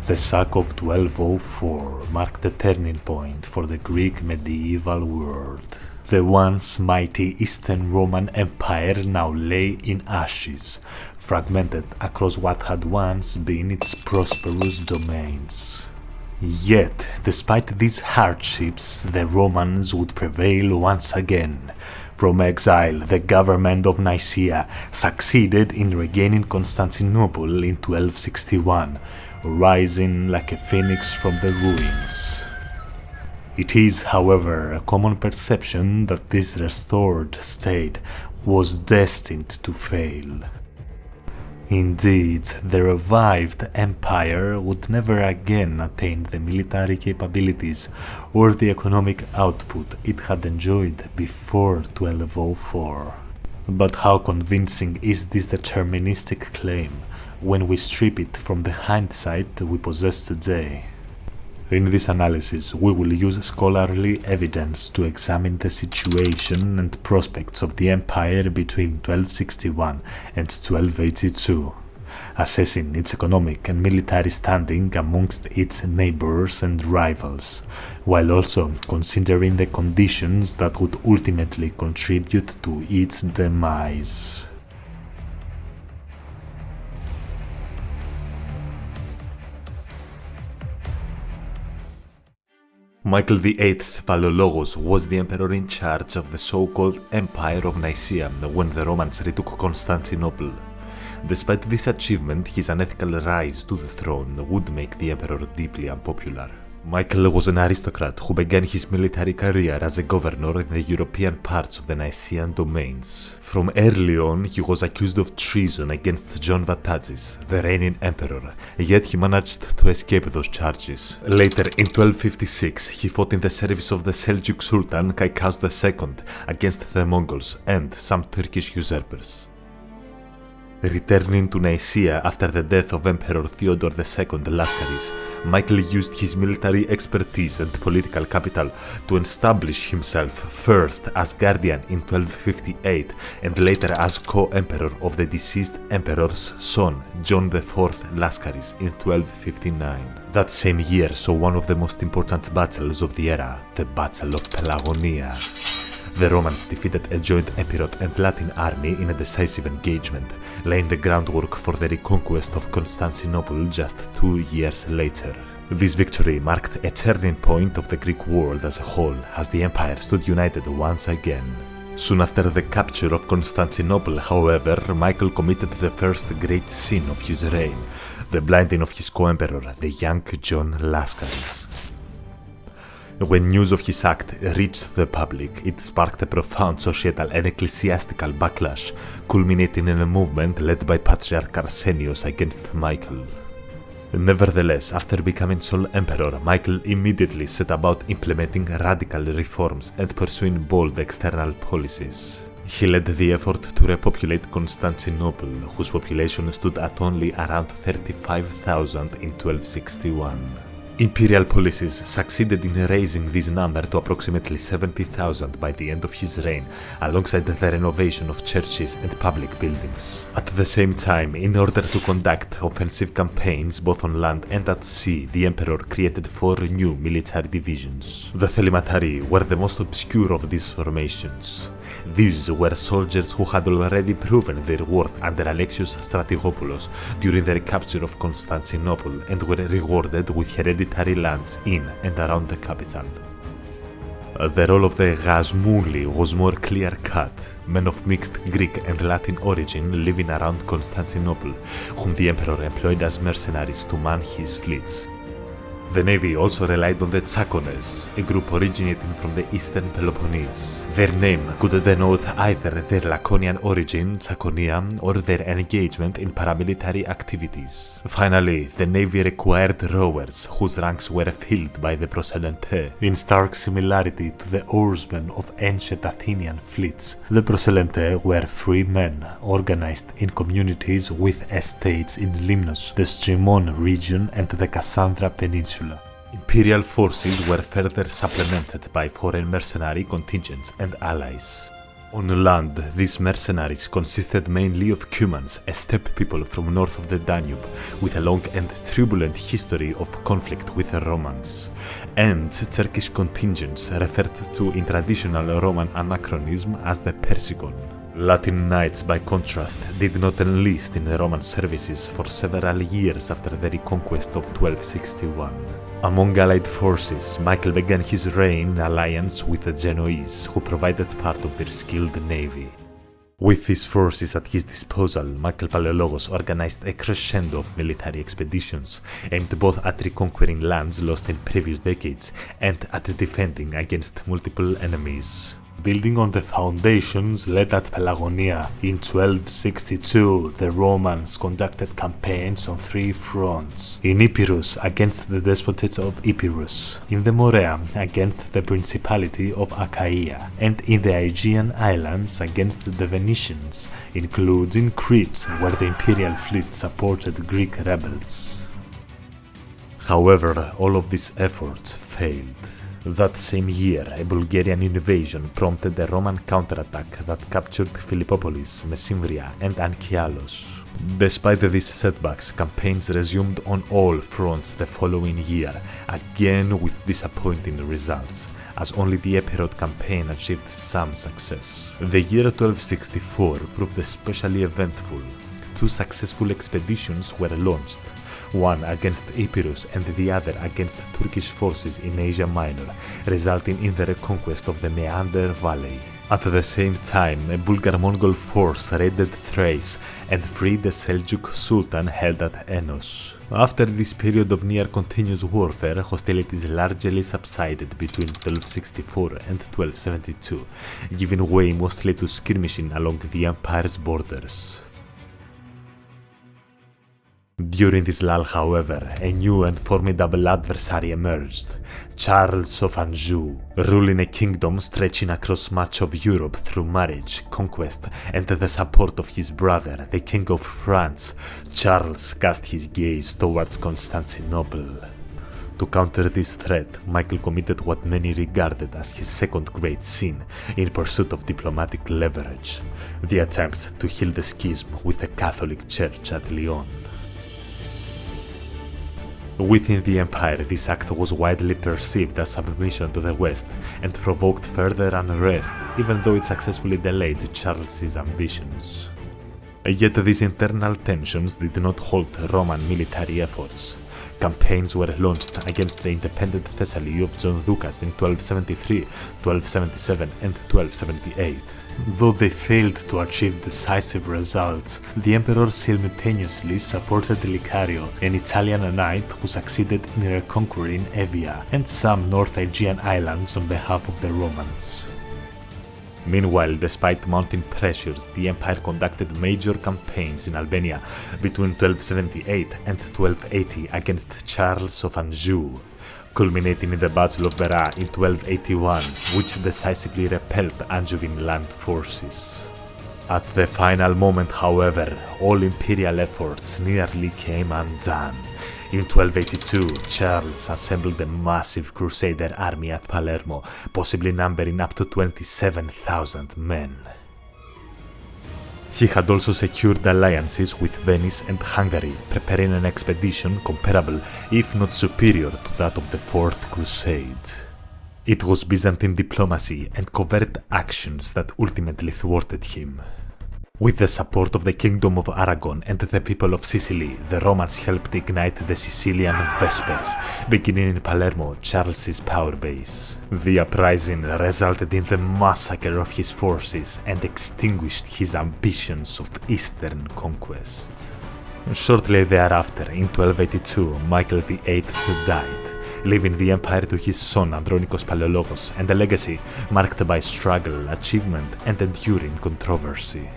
The sack of 1204 marked a turning point for the Greek medieval world. The once mighty Eastern Roman Empire now lay in ashes, fragmented across what had once been its prosperous domains. Yet, despite these hardships, the Romans would prevail once again. From exile, the government of Nicaea succeeded in regaining Constantinople in 1261, rising like a phoenix from the ruins. It is, however, a common perception that this restored state was destined to fail. Indeed, the revived empire would never again attain the military capabilities or the economic output it had enjoyed before 1204. But how convincing is this deterministic claim when we strip it from the hindsight we possess today? In this analysis, we will use scholarly evidence to examine the situation and prospects of the empire between 1261 and 1282, assessing its economic and military standing amongst its neighbors and rivals, while also considering the conditions that would ultimately contribute to its demise. Michael VIII Palaiologos was the emperor in charge of the so-called Empire of Nicaea when the Romans retook Constantinople. Despite this achievement, his unethical rise to the throne would make the emperor deeply unpopular. Michael was an aristocrat who began his military career as a governor in the European parts of the Nicaean domains. From early on, he was accused of treason against John Vatatzis, the reigning emperor, yet he managed to escape those charges. Later, in 1256, he fought in the service of the Seljuk Sultan Kaikous II against the Mongols and some Turkish usurpers. Returning to Nicaea after the death of Emperor Theodore II Laskaris, Michael used his military expertise and political capital to establish himself first as guardian in 1258 and later as co-emperor of the deceased emperor's son, John IV Laskaris, in 1259. That same year saw one of the most important battles of the era, the Battle of Pelagonia. The Romans defeated a joint Epirot and Latin army in a decisive engagement, laying the groundwork for the reconquest of Constantinople just 2 years later. This victory marked a turning point of the Greek world as a whole, as the empire stood united once again. Soon after the capture of Constantinople, however, Michael committed the first great sin of his reign, the blinding of his co-emperor, the young John Laskaris. When news of his act reached the public, it sparked a profound societal and ecclesiastical backlash, culminating in a movement led by Patriarch Arsenios against Michael. Nevertheless, after becoming sole emperor, Michael immediately set about implementing radical reforms and pursuing bold external policies. He led the effort to repopulate Constantinople, whose population stood at only around 35,000 in 1261. Imperial policies succeeded in raising this number to approximately 70,000 by the end of his reign, alongside the renovation of churches and public buildings. At the same time, in order to conduct offensive campaigns both on land and at sea, the emperor created 4 new military divisions. The Thelimatari were the most obscure of these formations. These were soldiers who had already proven their worth under Alexios Strategopoulos during the recapture of Constantinople and were rewarded with hereditary lands in and around the capital. The role of the Ghazmouli was more clear-cut, men of mixed Greek and Latin origin living around Constantinople, whom the emperor employed as mercenaries to man his fleets. The navy also relied on the Tsakones, a group originating from the eastern Peloponnese. Their name could denote either their Laconian origin, Tsakonia, or their engagement in paramilitary activities. Finally, the navy required rowers, whose ranks were filled by the proselytes. In stark similarity to the oarsmen of ancient Athenian fleets, the proselytes were free men, organized in communities with estates in Limnos, the Strymon region and the Cassandra Peninsula. Imperial forces were further supplemented by foreign mercenary contingents and allies. On land, these mercenaries consisted mainly of Cumans, a steppe people from north of the Danube, with a long and turbulent history of conflict with the Romans, and Turkish contingents referred to in traditional Roman anachronism as the Persikon. Latin knights, by contrast, did not enlist in the Roman services for several years after the reconquest of 1261. Among allied forces, Michael began his reign in alliance with the Genoese, who provided part of their skilled navy. With these forces at his disposal, Michael Palaiologos organized a crescendo of military expeditions, aimed both at reconquering lands lost in previous decades and at defending against multiple enemies. Building on the foundations laid at Pelagonia, in 1262 the Romans conducted campaigns on three fronts: in Epirus against the despotate of Epirus, in the Morea against the Principality of Achaia, and in the Aegean Islands against the Venetians, including Crete, where the imperial fleet supported Greek rebels. However, all of this effort failed. That same year, a Bulgarian invasion prompted a Roman counterattack that captured Philippopolis, Mesembria, and Anchialos. Despite these setbacks, campaigns resumed on all fronts the following year, again with disappointing results, as only the Epirot campaign achieved some success. The year 1264 proved especially eventful. Two successful expeditions were launched, one against Epirus and the other against Turkish forces in Asia Minor, resulting in the reconquest of the Meander Valley. At the same time, a Bulgar-Mongol force raided Thrace and freed the Seljuk Sultan held at Enos. After this period of near-continuous warfare, hostilities largely subsided between 1264 and 1272, giving way mostly to skirmishing along the empire's borders. During this lull, however, a new and formidable adversary emerged: Charles of Anjou. Ruling a kingdom stretching across much of Europe through marriage, conquest, and the support of his brother, the King of France, Charles cast his gaze towards Constantinople. To counter this threat, Michael committed what many regarded as his second great sin in pursuit of diplomatic leverage: the attempt to heal the schism with the Catholic Church at Lyon. Within the empire, this act was widely perceived as submission to the West and provoked further unrest, even though it successfully delayed Charles's ambitions. Yet these internal tensions did not halt Roman military efforts. Campaigns were launched against the independent Thessaly of John Ducas in 1273, 1277 and 1278. Though they failed to achieve decisive results, the emperor simultaneously supported Licario, an Italian knight who succeeded in reconquering Evia and some North Aegean islands on behalf of the Romans. Meanwhile, despite mounting pressures, the empire conducted major campaigns in Albania between 1278 and 1280 against Charles of Anjou, culminating in the Battle of Berat in 1281, which decisively repelled Angevin land forces. At the final moment, however, all imperial efforts nearly came undone. In 1282, Charles assembled a massive crusader army at Palermo, possibly numbering up to 27,000 men. He had also secured alliances with Venice and Hungary, preparing an expedition comparable, if not superior, to that of the Fourth Crusade. It was Byzantine diplomacy and covert actions that ultimately thwarted him. With the support of the Kingdom of Aragon and the people of Sicily, the Romans helped ignite the Sicilian Vespers, beginning in Palermo, Charles's power base. The uprising resulted in the massacre of his forces and extinguished his ambitions of eastern conquest. Shortly thereafter, in 1282, Michael VIII died, leaving the empire to his son Andronikos Palaiologos and a legacy marked by struggle, achievement, and enduring controversy.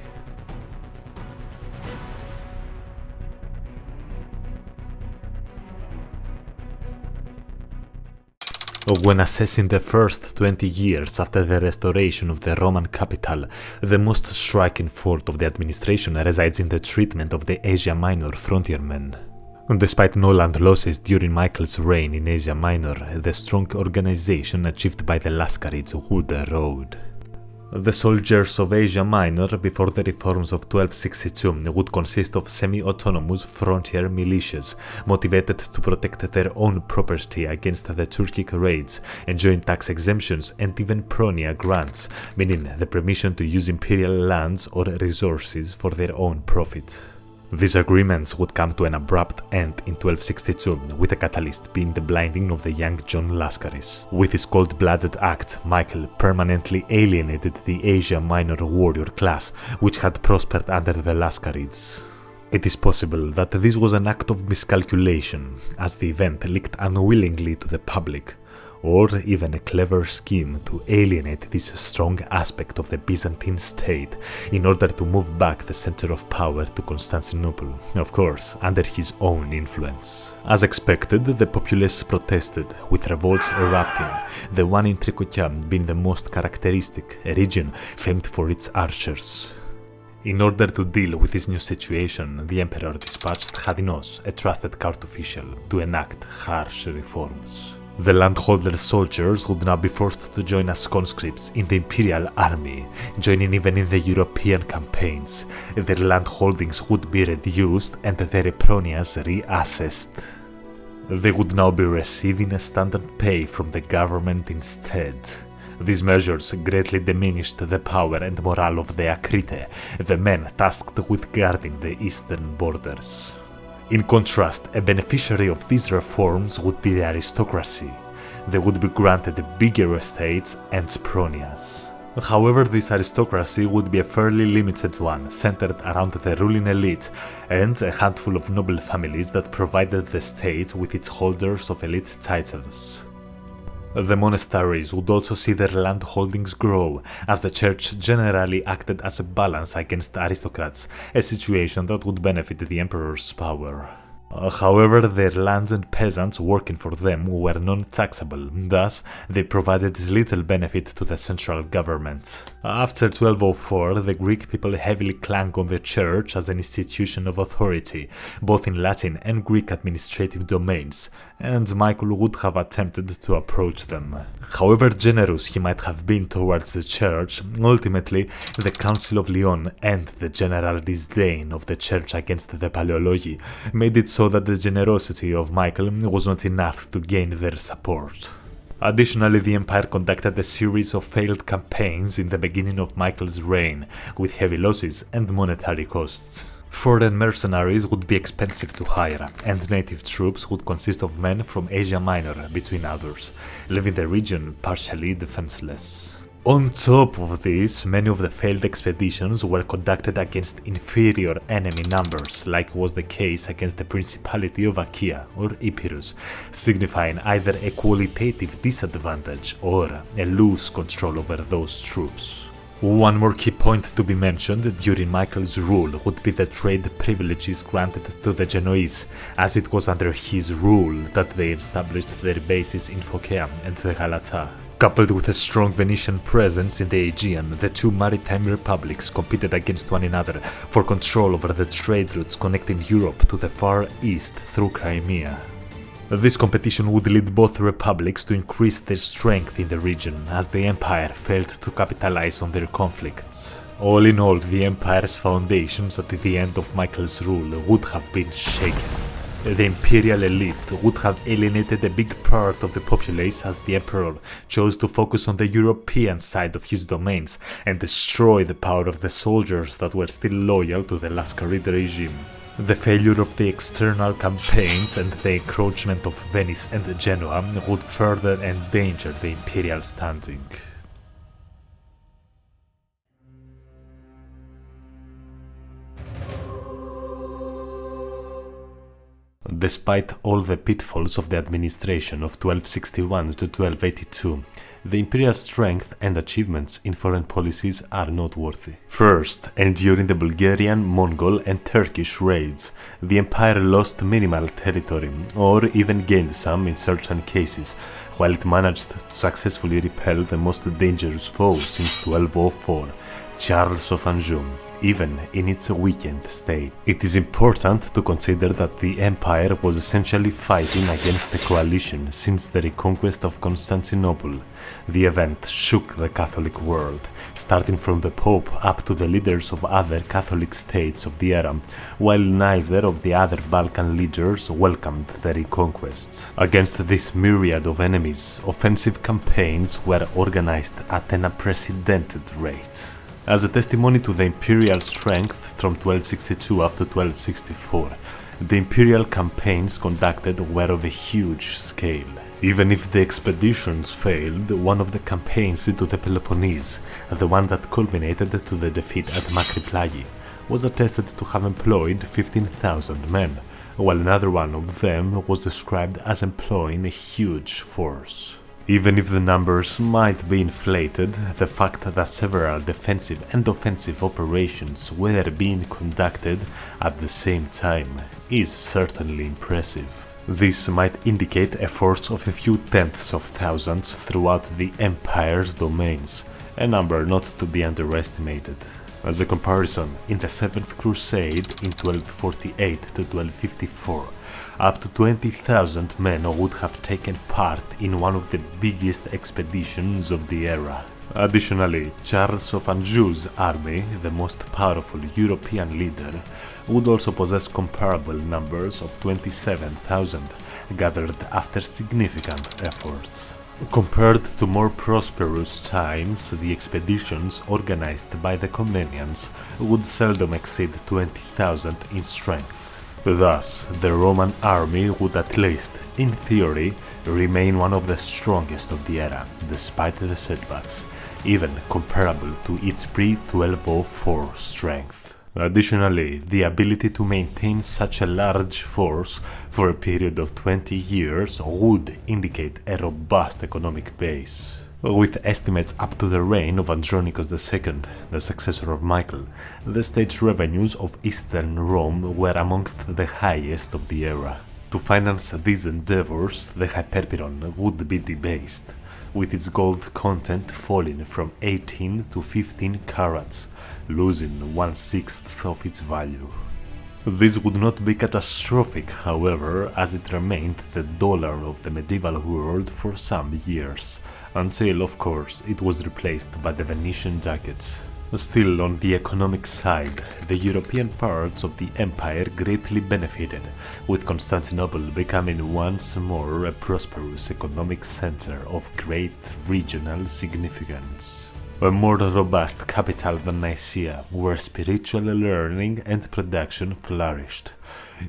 When assessing the first 20 years after the restoration of the Roman capital, the most striking fault of the administration resides in the treatment of the Asia Minor frontiermen. Despite no land losses during Michael's reign in Asia Minor, the strong organization achieved by the Lascarids would erode. The soldiers of Asia Minor before the reforms of 1262 would consist of semi-autonomous frontier militias, motivated to protect their own property against the Turkic raids, enjoying tax exemptions and even pronia grants, meaning the permission to use imperial lands or resources for their own profit. These agreements would come to an abrupt end in 1262, with a catalyst being the blinding of the young John Lascaris. With his cold-blooded act, Michael permanently alienated the Asia Minor warrior class, which had prospered under the Lascarids. It is possible that this was an act of miscalculation, as the event leaked unwillingly to the public, or even a clever scheme to alienate this strong aspect of the Byzantine state in order to move back the center of power to Constantinople, of course, under his own influence. As expected, the populace protested, with revolts erupting, the one in Trikokia being the most characteristic, a region famed for its archers. In order to deal with this new situation, the emperor dispatched Chadinos, a trusted court official, to enact harsh reforms. The landholder soldiers would now be forced to join as conscripts in the imperial army, joining even in the European campaigns. Their landholdings would be reduced and their pronias reassessed. They would now be receiving a standard pay from the government instead. These measures greatly diminished the power and morale of the Akrite, the men tasked with guarding the eastern borders. In contrast, a beneficiary of these reforms would be the aristocracy. They would be granted bigger estates and pronias. However, this aristocracy would be a fairly limited one, centered around the ruling elite and a handful of noble families that provided the state with its holders of elite titles. The monasteries would also see their land holdings grow, as the church generally acted as a balance against aristocrats, a situation that would benefit the emperor's power. However, their lands and peasants working for them were non-taxable, thus they provided little benefit to the central government. After 1204, the Greek people heavily clung on the church as an institution of authority, both in Latin and Greek administrative domains, and Michael would have attempted to approach them. However generous he might have been towards the church, ultimately the Council of Lyon and the general disdain of the church against the Palaiologi made it so that the generosity of Michael was not enough to gain their support. Additionally, the empire conducted a series of failed campaigns in the beginning of Michael's reign, with heavy losses and monetary costs. Foreign mercenaries would be expensive to hire, and native troops would consist of men from Asia Minor, between others, leaving the region partially defenseless. On top of this, many of the failed expeditions were conducted against inferior enemy numbers, like was the case against the Principality of Achaia or Epirus, signifying either a qualitative disadvantage or a loose control over those troops. One more key point to be mentioned during Michael's rule would be the trade privileges granted to the Genoese, as it was under his rule that they established their bases in Phocaea and the Galata. Coupled with a strong Venetian presence in the Aegean, the two maritime republics competed against one another for control over the trade routes connecting Europe to the Far East through Crimea. This competition would lead both republics to increase their strength in the region, as the empire failed to capitalize on their conflicts. All in all, the empire's foundations at the end of Michael's rule would have been shaken. The imperial elite would have alienated a big part of the populace, as the emperor chose to focus on the European side of his domains and destroy the power of the soldiers that were still loyal to the Lascarid regime. The failure of the external campaigns and the encroachment of Venice and Genoa would further endanger the imperial standing. Despite all the pitfalls of the administration of 1261 to 1282, the imperial strength and achievements in foreign policies are noteworthy. First, enduring the Bulgarian, Mongol and Turkish raids, the empire lost minimal territory, or even gained some in certain cases, while it managed to successfully repel the most dangerous foe since 1204, Charles of Anjou, even in its weakened state. It is important to consider that the empire was essentially fighting against the coalition since the reconquest of Constantinople. The event shook the Catholic world, starting from the Pope up to the leaders of other Catholic states of the era, while neither of the other Balkan leaders welcomed the reconquests. Against this myriad of enemies, offensive campaigns were organized at an unprecedented rate. As a testimony to the imperial strength from 1262 up to 1264, the imperial campaigns conducted were of a huge scale. Even if the expeditions failed, one of the campaigns into the Peloponnese, the one that culminated to the defeat at Makriplagi, was attested to have employed 15,000 men, while another one of them was described as employing a huge force. Even if the numbers might be inflated, the fact that several defensive and offensive operations were being conducted at the same time is certainly impressive. This might indicate a force of a few tenths of thousands throughout the empire's domains, a number not to be underestimated. As a comparison, in the Seventh Crusade in 1248 to 1254, up to 20,000 men would have taken part in one of the biggest expeditions of the era. Additionally, Charles of Anjou's army, the most powerful European leader, would also possess comparable numbers of 27,000, gathered after significant efforts. Compared to more prosperous times, the expeditions organized by the Comnenians would seldom exceed 20,000 in strength. Thus, the Roman army would at least, in theory, remain one of the strongest of the era, despite the setbacks, even comparable to its pre-1204 strength. Additionally, the ability to maintain such a large force for a period of 20 years would indicate a robust economic base. With estimates up to the reign of Andronicus II, the successor of Michael, the state revenues of Eastern Rome were amongst the highest of the era. To finance these endeavors, the Hyperperon would be debased, with its gold content falling from 18 to 15 carats, losing 1/6 of its value. This would not be catastrophic, however, as it remained the dollar of the medieval world for some years, until, of course, it was replaced by the Venetian ducats. Still, on the economic side, the European parts of the empire greatly benefited, with Constantinople becoming once more a prosperous economic center of great regional significance. A more robust capital than Nicaea, where spiritual learning and production flourished,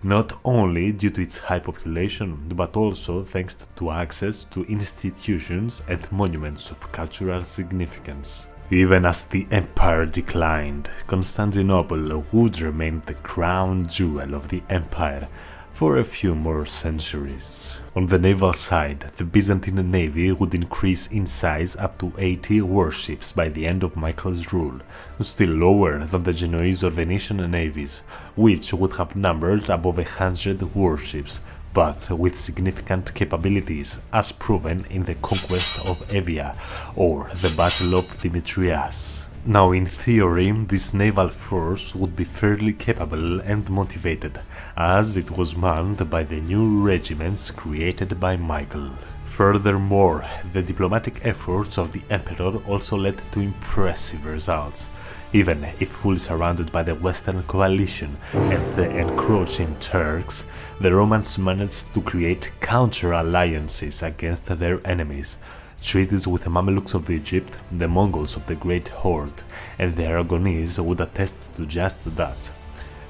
not only due to its high population, but also thanks to access to institutions and monuments of cultural significance. Even as the empire declined, Constantinople would remain the crown jewel of the empire for a few more centuries. On the naval side, the Byzantine navy would increase in size up to 80 warships by the end of Michael's rule, still lower than the Genoese or Venetian navies, which would have numbered above 100 warships, but with significant capabilities, as proven in the conquest of Evia or the Battle of Dimitrias. Now, in theory, this naval force would be fairly capable and motivated, as it was manned by the new regiments created by Michael. Furthermore, the diplomatic efforts of the emperor also led to impressive results. Even if fully surrounded by the Western coalition and the encroaching Turks, the Romans managed to create counter-alliances against their enemies. Treaties with the Mamelukes of Egypt, the Mongols of the Great Horde, and the Aragonese would attest to just that.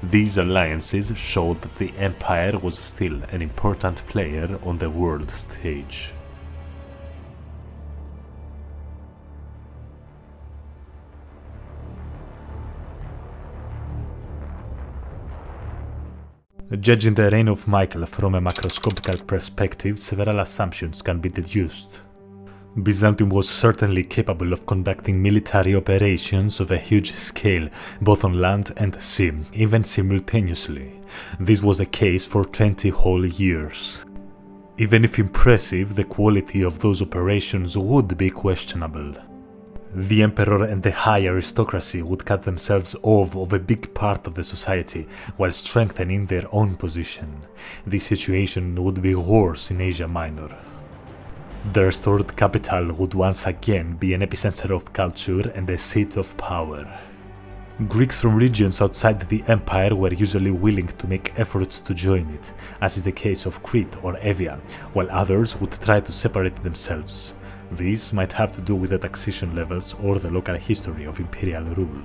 These alliances showed that the empire was still an important player on the world stage. Judging the reign of Michael from a macroscopical perspective, several assumptions can be deduced. Byzantium was certainly capable of conducting military operations of a huge scale, both on land and sea, even simultaneously. This was the case for 20 whole years. Even if impressive, the quality of those operations would be questionable. The emperor and the high aristocracy would cut themselves off of a big part of the society while strengthening their own position. This situation would be worse in Asia Minor. The restored capital would once again be an epicenter of culture and a seat of power. Greeks from regions outside the empire were usually willing to make efforts to join it, as is the case of Crete or Evia, while others would try to separate themselves. This might have to do with the taxation levels or the local history of imperial rule.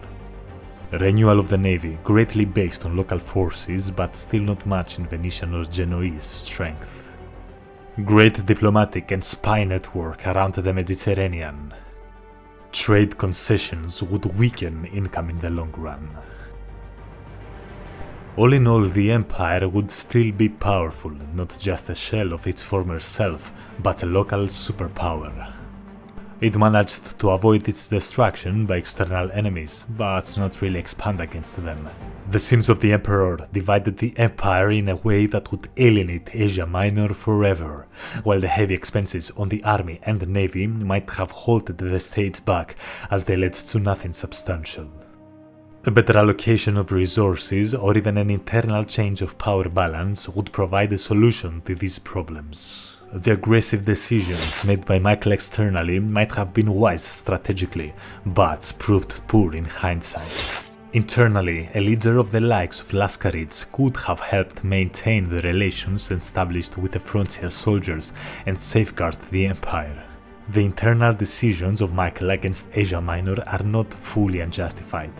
Renewal of the navy, greatly based on local forces but still not much in Venetian or Genoese strength. Great diplomatic and spy network around the Mediterranean. Trade concessions would weaken income in the long run. All in all, the empire would still be powerful, not just a shell of its former self, but a local superpower. It managed to avoid its destruction by external enemies, but not really expand against them. The sins of the emperor divided the empire in a way that would alienate Asia Minor forever, while the heavy expenses on the army and the navy might have halted the state back as they led to nothing substantial. A better allocation of resources or even an internal change of power balance would provide a solution to these problems. The aggressive decisions made by Michael externally might have been wise strategically, but proved poor in hindsight. Internally, a leader of the likes of Lascaris could have helped maintain the relations established with the frontier soldiers and safeguard the empire. The internal decisions of Michael against Asia Minor are not fully unjustified.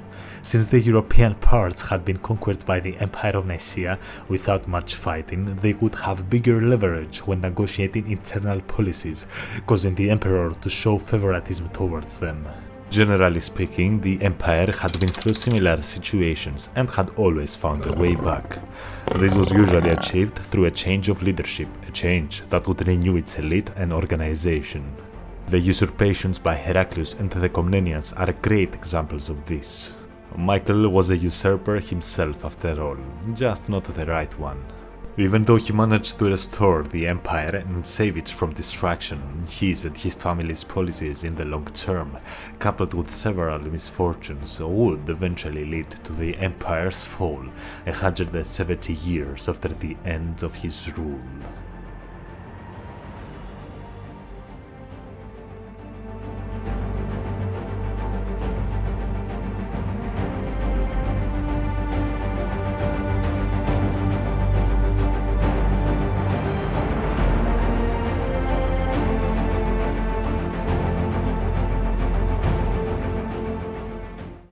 Since the European parts had been conquered by the Empire of Nicaea without much fighting, they would have bigger leverage when negotiating internal policies, causing the emperor to show favoritism towards them. Generally speaking, the empire had been through similar situations and had always found a way back. This was usually achieved through a change of leadership, a change that would renew its elite and organization. The usurpations by Heraclius and the Komnenians are great examples of this. Michael was a usurper himself after all, just not the right one. Even though he managed to restore the empire and save it from destruction, his and his family's policies in the long term, coupled with several misfortunes, would eventually lead to the empire's fall 170 years after the end of his rule.